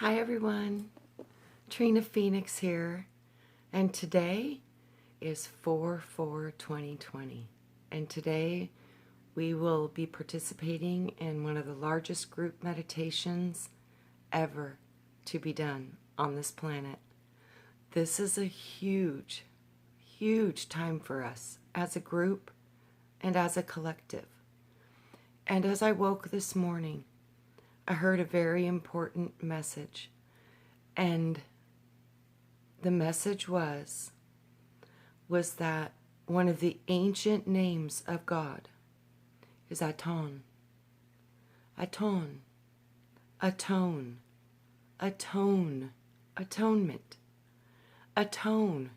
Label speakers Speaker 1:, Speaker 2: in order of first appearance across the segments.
Speaker 1: Hi everyone, Trina Phoenix here, and today is 4/4/2020, and today we will be participating in one of the largest group meditations ever to be done on this planet. This is a huge, huge time for us as a group and as a collective. And as I woke this morning, I heard a very important message, and the message was that one of the ancient names of God is Aton. Aton. Atone. Atone. Atonement. Atone.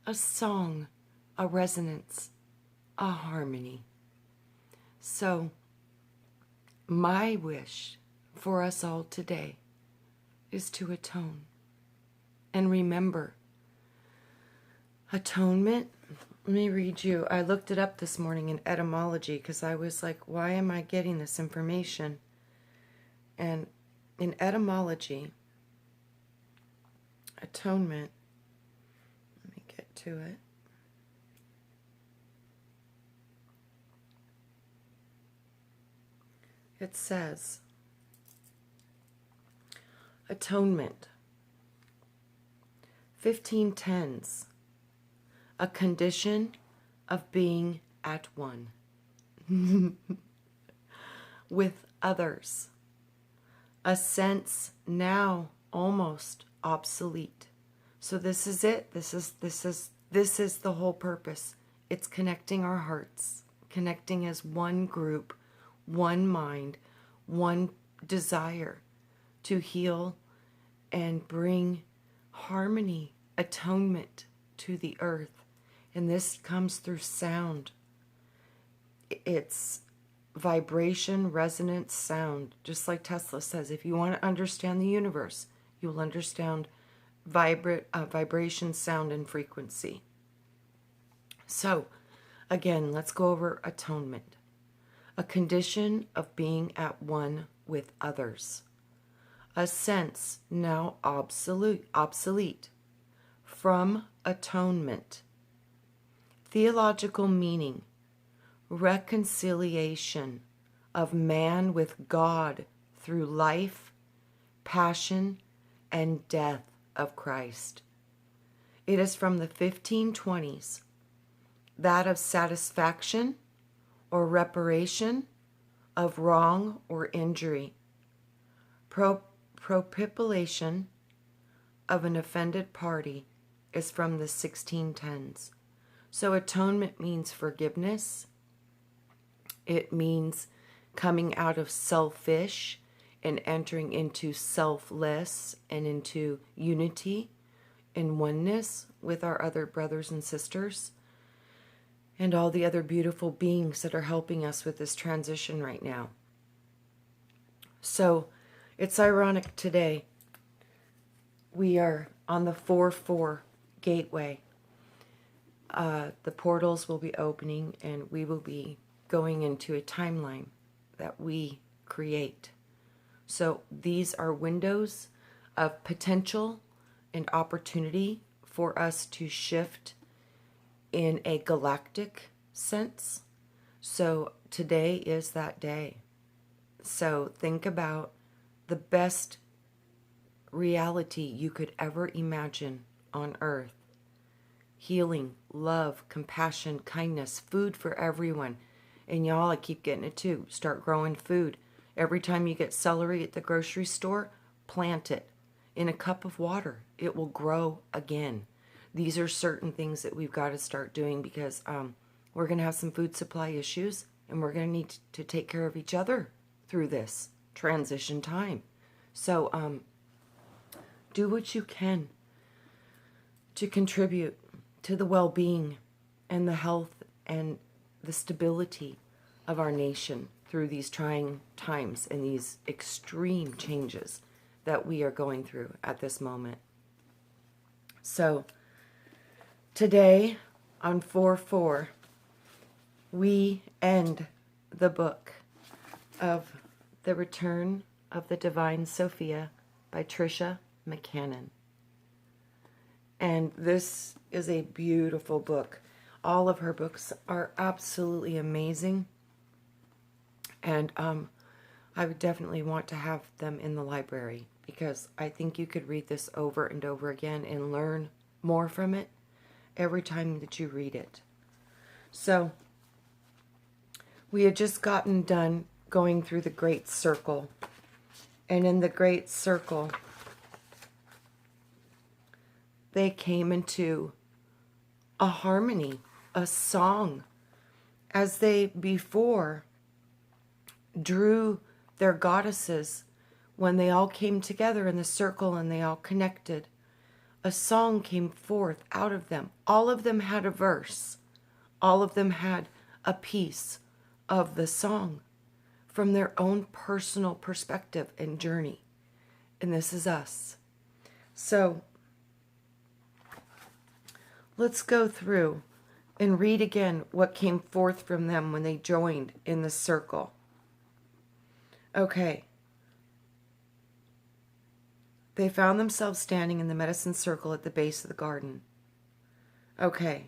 Speaker 1: A song, a resonance, a harmony. So, my wish for us all today is to atone. And remember, atonement, let me read you. I looked it up this morning in etymology because I was like, why am I getting this information? And in etymology, atonement, let me get to it. It says, atonement, 1510s, a condition of being at one with others, a sense now almost obsolete. So this is it. This is the whole purpose. It's connecting our hearts, connecting as one group, one mind, one desire to heal and bring harmony, atonement to the earth. And this comes through sound. It's vibration, resonance, sound. Just like Tesla says, if you want to understand the universe, you'll understand vibration, sound, and frequency. So, again, let's go over atonement. A condition of being at one with others. A sense now obsolete. From atonement. Theological meaning. Reconciliation of man with God through life, passion, and death of Christ. It is from the 1520s, that of satisfaction or reparation of wrong or injury. Propitiation of an offended party is from the 1610s. So atonement means forgiveness. It means coming out of selfish and entering into selfless and into unity and oneness with our other brothers and sisters and all the other beautiful beings that are helping us with this transition right now. So it's ironic today. We are on the 4/4 gateway. The portals will be opening and we will be going into a timeline that we create. So these are windows of potential and opportunity for us to shift in a galactic sense. So today is that day. So think about the best reality you could ever imagine on earth. Healing, love, compassion, kindness, food for everyone. And y'all, I keep getting it too. Start growing food. Every time you get celery at the grocery store, plant it in a cup of water. It will grow again. These are certain things that we've got to start doing because we're going to have some food supply issues and we're going to need to take care of each other through this transition time. So do what you can to contribute to the well-being and the health and the stability of our nation through these trying times and these extreme changes that we are going through at this moment. So today on 4/4, we end the book of the return of the divine Sophia by Tricia McCannon. And this is a beautiful book. All of her books are absolutely amazing. And I would definitely want to have them in the library, because I think you could read this over and over again and learn more from it every time that you read it. So, we had just gotten done going through the Great Circle. And in the Great Circle, they came into a harmony, a song, as they before drew their goddesses. When they all came together in the circle and they all connected, a song came forth out of them. All of them had a verse. All of them had a piece of the song from their own personal perspective and journey. And this is us. So let's go through and read again what came forth from them when they joined in the circle. Okay. They found themselves standing in the medicine circle at the base of the garden. Okay.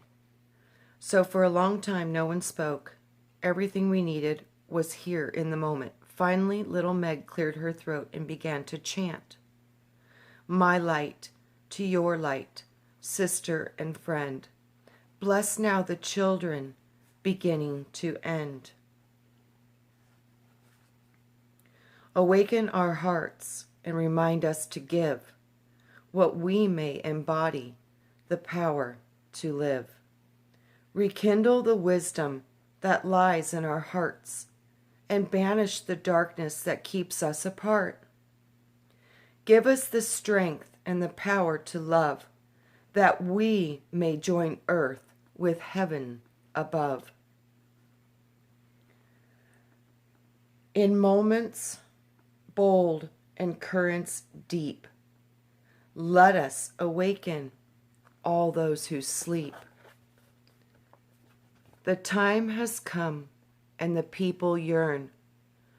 Speaker 1: So for a long time, no one spoke. Everything we needed was here in the moment. Finally, little Meg cleared her throat and began to chant. My light to your light, sister and friend. Bless now the children, beginning to end. Awaken our hearts and remind us to give what we may embody the power to live. Rekindle the wisdom that lies in our hearts and banish the darkness that keeps us apart. Give us the strength and the power to love, that we may join earth with heaven above. In moments bold and currents deep, let us awaken all those who sleep. The time has come and the people yearn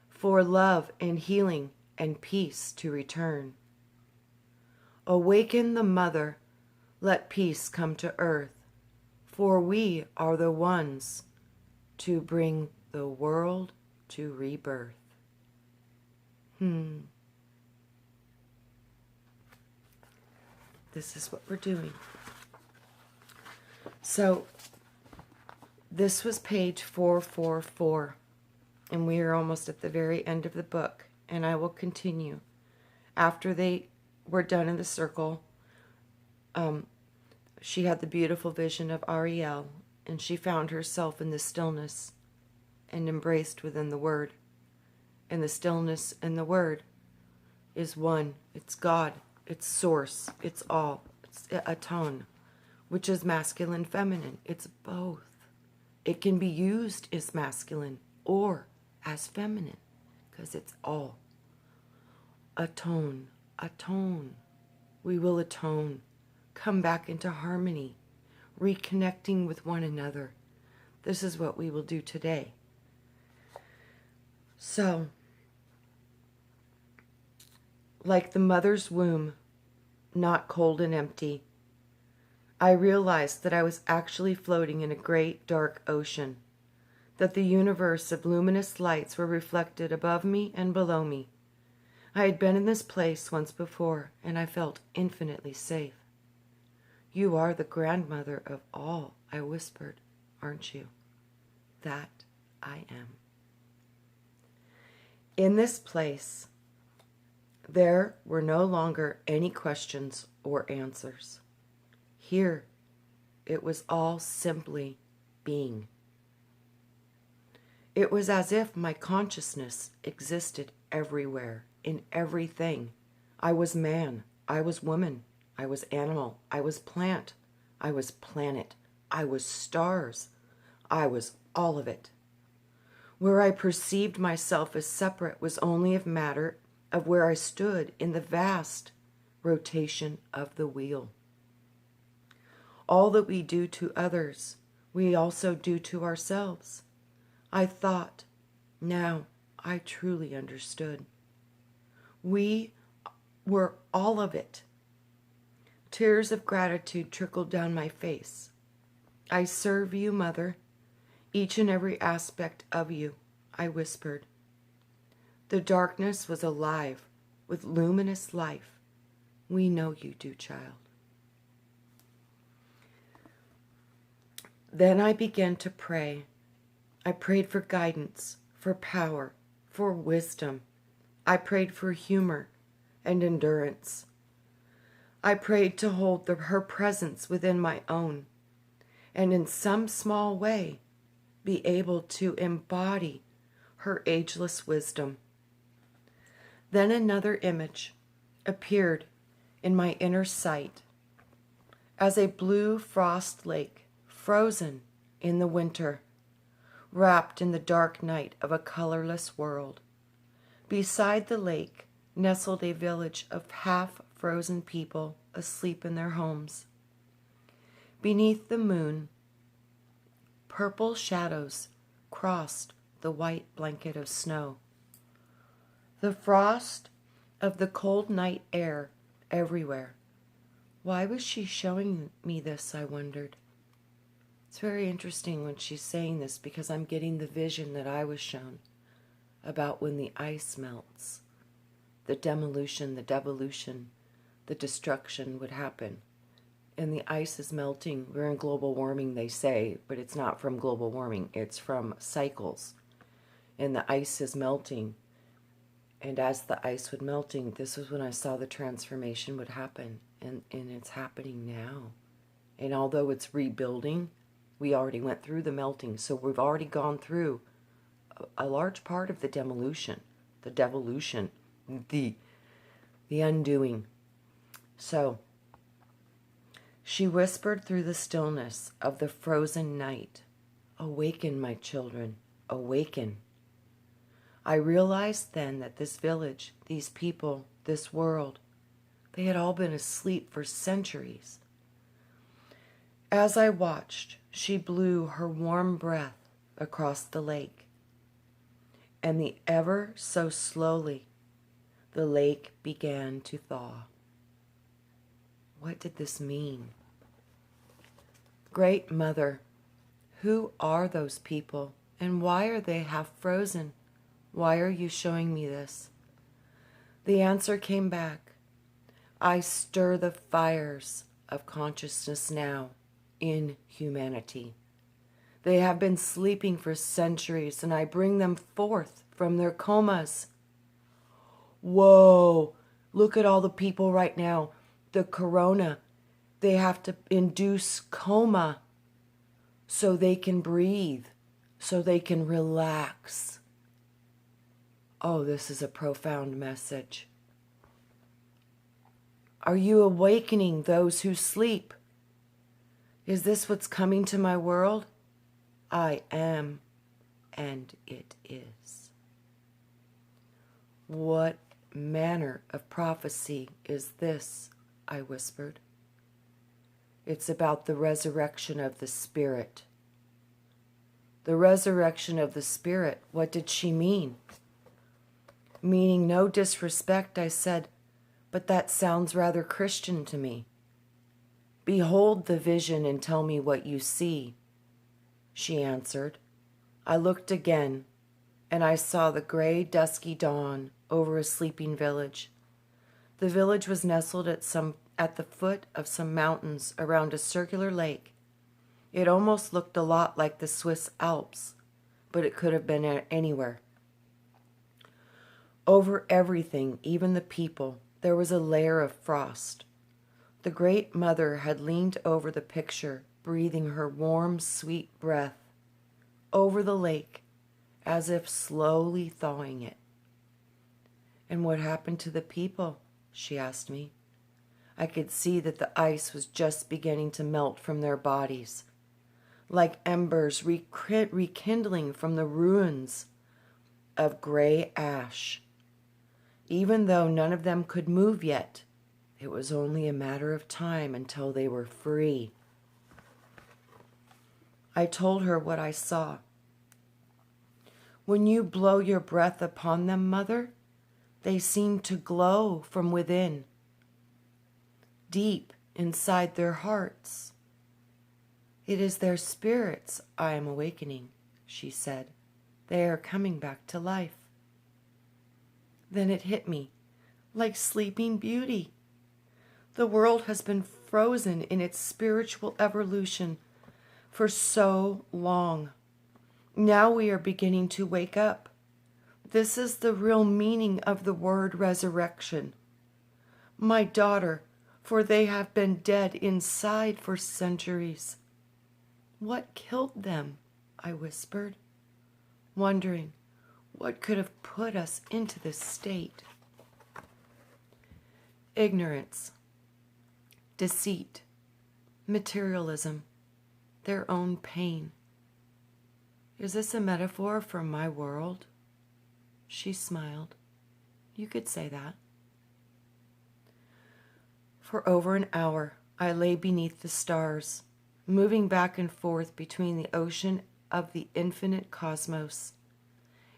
Speaker 1: for love and healing and peace to return. Awaken the mother, let peace come to earth, for we are the ones to bring the world to rebirth. This is what we're doing. So, this was page 444, and we are almost at the very end of the book, and I will continue. After they were done in the circle, she had the beautiful vision of Ariel, and she found herself in the stillness and embraced within the Word. And the stillness and the Word is one. It's God. It's Source. It's all. It's Aton, which is masculine, feminine. It's both. It can be used as masculine or as feminine, because it's all. Atone. Atone. We will atone. Come back into harmony. Reconnecting with one another. This is what we will do today. So, like the mother's womb, not cold and empty, I realized that I was actually floating in a great dark ocean, that the universe of luminous lights were reflected above me and below me. I had been in this place once before, and I felt infinitely safe. You are the grandmother of all, I whispered, aren't you? That I am. In this place, there were no longer any questions or answers. Here, it was all simply being. It was as if my consciousness existed everywhere, in everything. I was man, I was woman, I was animal, I was plant, I was planet, I was stars, I was all of it. Where I perceived myself as separate was only a matter of where I stood in the vast rotation of the wheel. All that we do to others, we also do to ourselves. I thought, now I truly understood. We were all of it. Tears of gratitude trickled down my face. I serve you, Mother, each and every aspect of you, I whispered. The darkness was alive with luminous life. We know you do, child. Then I began to pray. I prayed for guidance, for power, for wisdom. I prayed for humor and endurance. I prayed to hold her presence within my own, and in some small way be able to embody her ageless wisdom. Then another image appeared in my inner sight as a blue frost lake, frozen in the winter, wrapped in the dark night of a colorless world. Beside the lake nestled a village of half-frozen people asleep in their homes. Beneath the moon, purple shadows crossed the white blanket of snow. The frost of the cold night air everywhere. Why was she showing me this, I wondered. It's very interesting when she's saying this because I'm getting the vision that I was shown about when the ice melts, the demolition, the devolution, the destruction would happen. And the ice is melting. We're in global warming, they say, but it's not from global warming. It's from cycles. And the ice is melting. And as the ice would melting, this was when I saw the transformation would happen. And it's happening now. And although it's rebuilding, we already went through the melting. So we've already gone through a large part of the demolition, the devolution, the undoing. So she whispered through the stillness of the frozen night, "Awaken, my children, awaken." I realized then that this village, these people, this world, they had all been asleep for centuries. As I watched, she blew her warm breath across the lake. And ever so slowly, the lake began to thaw. What did this mean? Great Mother, who are those people, and why are they half frozen? Why are you showing me this? The answer came back. I stir the fires of consciousness now in humanity. They have been sleeping for centuries, and I bring them forth from their comas. Whoa, look at all the people right now. The corona, they have to induce coma so they can breathe, so they can relax. Oh, this is a profound message. Are you awakening those who sleep? Is this what's coming to my world? I am, and it is. What manner of prophecy is this? I whispered. It's about the resurrection of the Spirit. The resurrection of the Spirit, what did she mean? Meaning no disrespect, I said, but that sounds rather Christian to me. Behold the vision and tell me what you see, she answered. I looked again, and I saw the gray, dusky dawn over a sleeping village. The village was nestled at the foot of some mountains around a circular lake. It almost looked a lot like the Swiss Alps, but it could have been anywhere. Over everything, even the people, there was a layer of frost. The Great Mother had leaned over the picture, breathing her warm, sweet breath over the lake, as if slowly thawing it. And what happened to the people? She asked me. I could see that the ice was just beginning to melt from their bodies, like embers rekindling from the ruins of gray ash. Even though none of them could move yet, it was only a matter of time until they were free. I told her what I saw. When you blow your breath upon them, Mother, They seem to glow from within, deep inside their hearts. It is their spirits I am awakening, she said. They are coming back to life. Then it hit me, like Sleeping Beauty. The world has been frozen in its spiritual evolution for so long. Now we are beginning to wake up. This is the real meaning of the word resurrection. My daughter, for they have been dead inside for centuries. What killed them? I whispered, wondering what could have put us into this state. Ignorance, deceit, materialism, their own pain. Is this a metaphor for my world? She smiled. You could say that. For over an hour, I lay beneath the stars, moving back and forth between the ocean of the infinite cosmos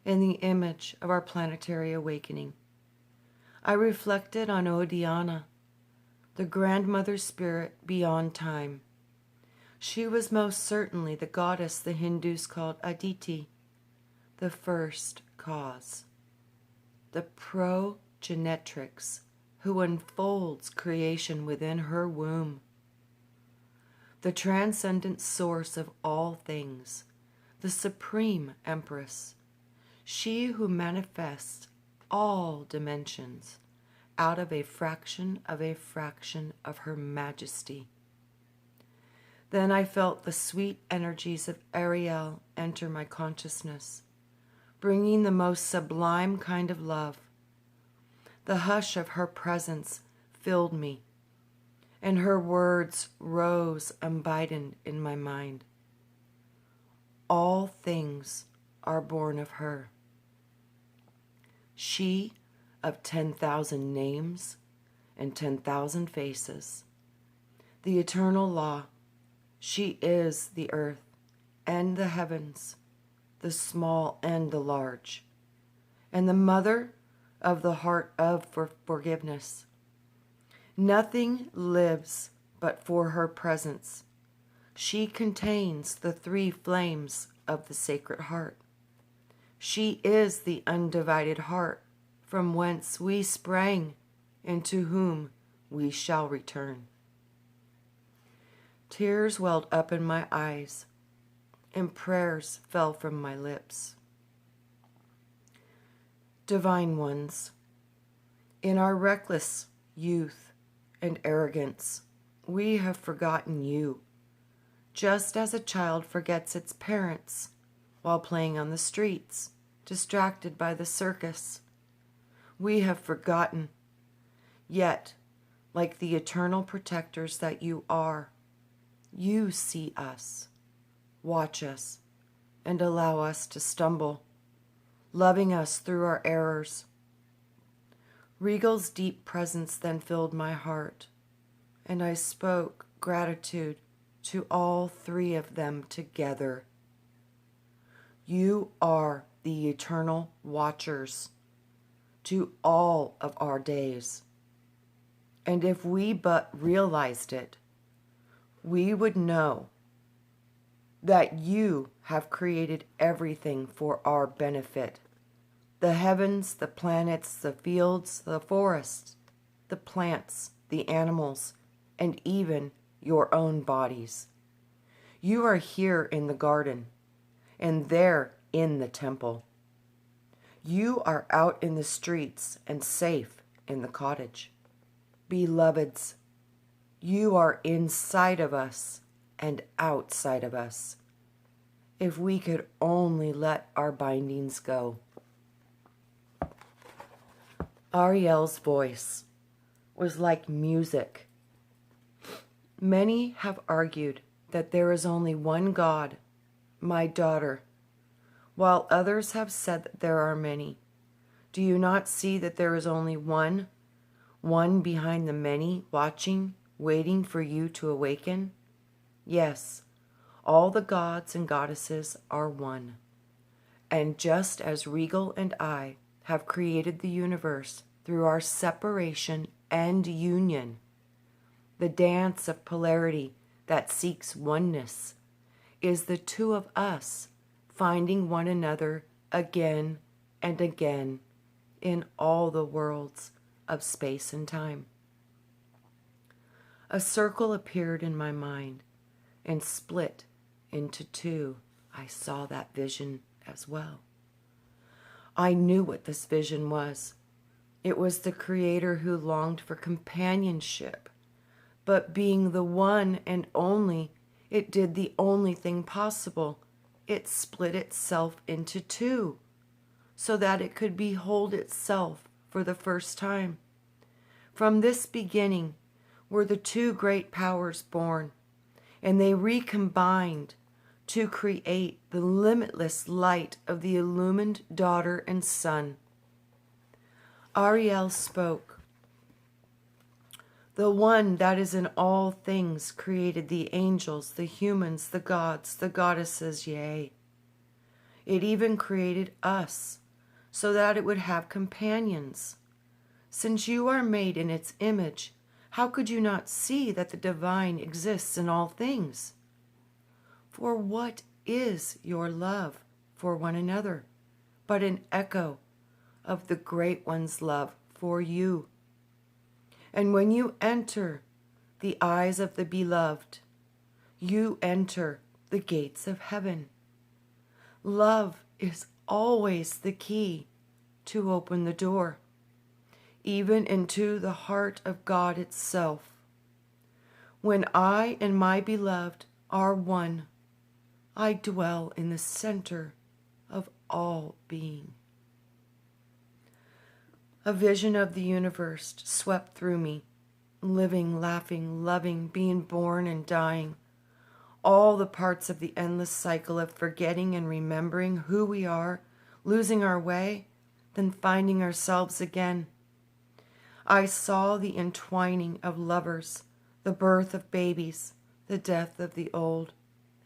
Speaker 1: and the image of our planetary awakening. I reflected on Odiana, the grandmother spirit beyond time. She was most certainly the goddess the Hindus called Aditi, the first cause, the progenitrix who unfolds creation within her womb, the transcendent source of all things, the supreme empress, she who manifests all dimensions out of a fraction of her majesty. Then I felt the sweet energies of Ariel enter my consciousness, bringing the most sublime kind of love. The hush of her presence filled me, and her words rose unbidden in my mind. All things are born of her. She of 10,000 names and 10,000 faces, the eternal law. She is the earth and the heavens, the small and the large, and the mother of the heart of forgiveness. Nothing lives but for her presence. She contains the three flames of the Sacred Heart. She is the undivided heart from whence we sprang and to whom we shall return. Tears welled up in my eyes, and prayers fell from my lips. Divine ones, in our reckless youth and arrogance, we have forgotten you, just as a child forgets its parents while playing on the streets, distracted by the circus. We have forgotten, yet, like the eternal protectors that you are, you see us, watch us, and allow us to stumble, loving us through our errors. Regal's deep presence then filled my heart, and I spoke gratitude to all three of them together. You are the eternal watchers to all of our days, and if we but realized it, we would know that you have created everything for our benefit. The heavens, the planets, the fields, the forests, the plants, the animals, and even your own bodies. You are here in the garden, and there in the temple. You are out in the streets and safe in the cottage. Beloveds, you are inside of us and outside of us. If we could only let our bindings go. Ariel's voice was like music. Many have argued that there is only one God, my daughter, while others have said that there are many. Do you not see that there is only one behind the many, watching, waiting for you to awaken? Yes, all the gods and goddesses are one. And just as Regal and I have created the universe through our separation and union, the dance of polarity that seeks oneness, is the two of us finding one another again and again in all the worlds of space and time. A circle appeared in my mind and split into two. I saw that vision as well. I knew what this vision was. It was the Creator who longed for companionship, but being the one and only, it did the only thing possible. It split itself into two, so that it could behold itself for the first time. From this beginning were the two great powers born, and they recombined to create the limitless light of the illumined daughter and son. Ariel spoke. The one that is in all things created the angels, the humans, the gods, the goddesses, yea. It even created us, so that it would have companions. Since you are made in its image, how could you not see that the divine exists in all things? For what is your love for one another but an echo of the Great One's love for you? And when you enter the eyes of the beloved, you enter the gates of heaven. Love is always the key to open the door, even into the heart of God itself. When I and my beloved are one, I dwell in the center of all being. A vision of the universe swept through me, living, laughing, loving, being born and dying, all the parts of the endless cycle of forgetting and remembering who we are, losing our way, then finding ourselves again. I saw the entwining of lovers, the birth of babies, the death of the old,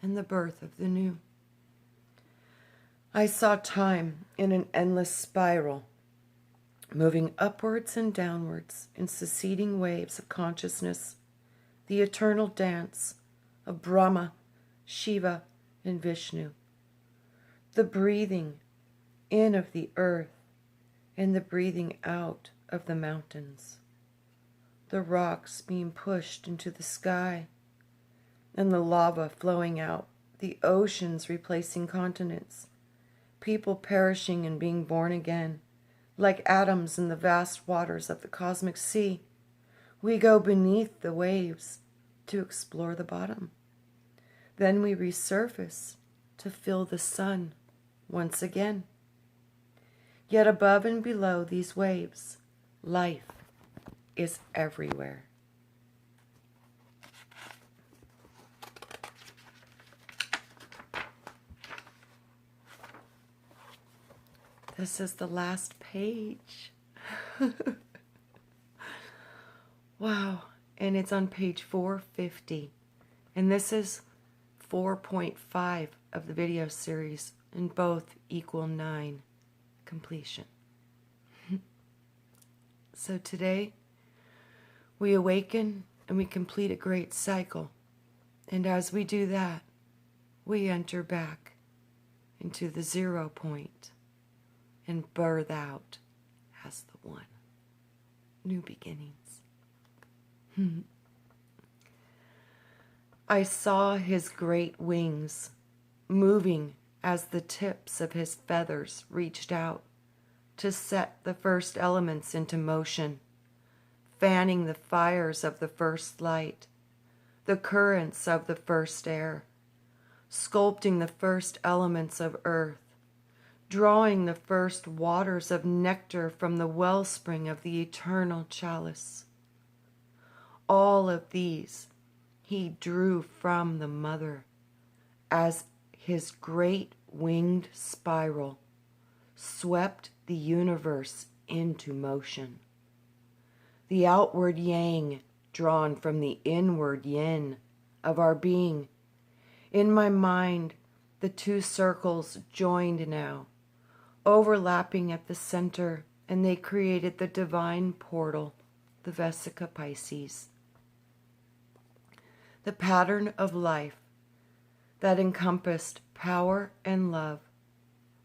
Speaker 1: and the birth of the new. I saw time in an endless spiral, moving upwards and downwards in succeeding waves of consciousness, the eternal dance of Brahma, Shiva, and Vishnu, the breathing in of the earth and the breathing out of the mountains, the rocks being pushed into the sky, and the lava flowing out, the oceans replacing continents, people perishing and being born again, like atoms in the vast waters of the cosmic sea. We go beneath the waves to explore the bottom. Then we resurface to feel the sun once again. Yet above and below these waves, life is everywhere. This is the last page. Wow. And it's on page 450. And this is 4.5 of the video series, and both equal 9 completion. So today, we awaken and we complete a great cycle. And as we do that, we enter back into the 0 point and birth out as the one. New beginnings. I saw his great wings moving as the tips of his feathers reached out to set the first elements into motion, fanning the fires of the first light, the currents of the first air, sculpting the first elements of earth, drawing the first waters of nectar from the wellspring of the eternal chalice. All of these he drew from the mother as his great winged spiral swept the universe into motion. The outward yang drawn from the inward yin of our being. In my mind, the two circles joined now, overlapping at the center, and they created the divine portal, the Vesica Pisces. The pattern of life that encompassed power and love,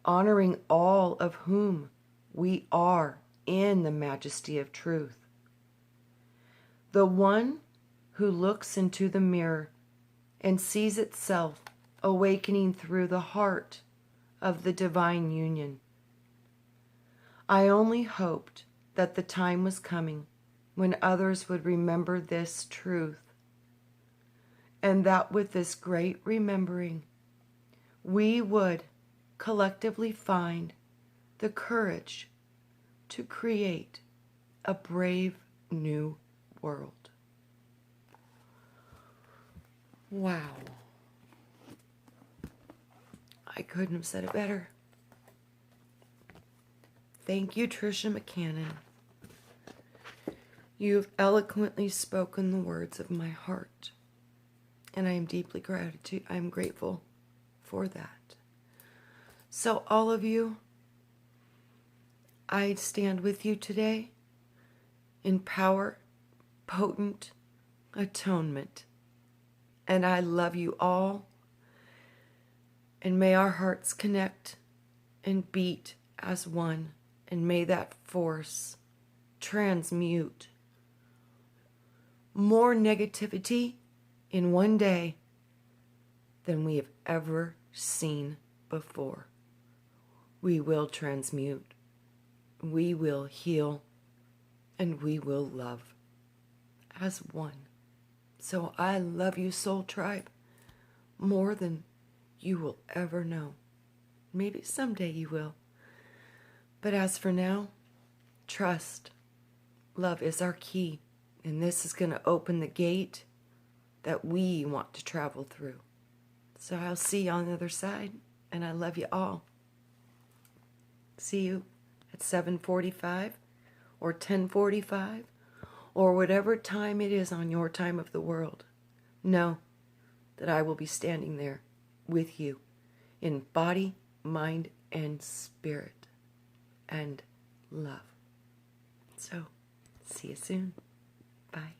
Speaker 1: honoring all of whom we are in the majesty of truth. The one who looks into the mirror and sees itself awakening through the heart of the divine union. I only hoped that the time was coming when others would remember this truth, and that with this great remembering, we would collectively find the courage to create a brave new world. Wow. I couldn't have said it better. Thank you, Tricia McCannon. You have eloquently spoken the words of my heart, and I am deeply grateful for that. So all of you, I stand with you today in power, potent atonement. And I love you all. And may our hearts connect and beat as one. And may that force transmute more negativity in one day than we have ever seen before. We will transmute. We will heal. And we will love as one. So I love you, Soul Tribe, more than you will ever know. Maybe someday you will. But as for now, trust. Love is our key. And this is going to open the gate that we want to travel through. So I'll see you on the other side. And I love you all. See you at 7:45 or 10:45. Or whatever time it is on your time of the world, know that I will be standing there with you in body, mind, and spirit, and love. So, see you soon. Bye.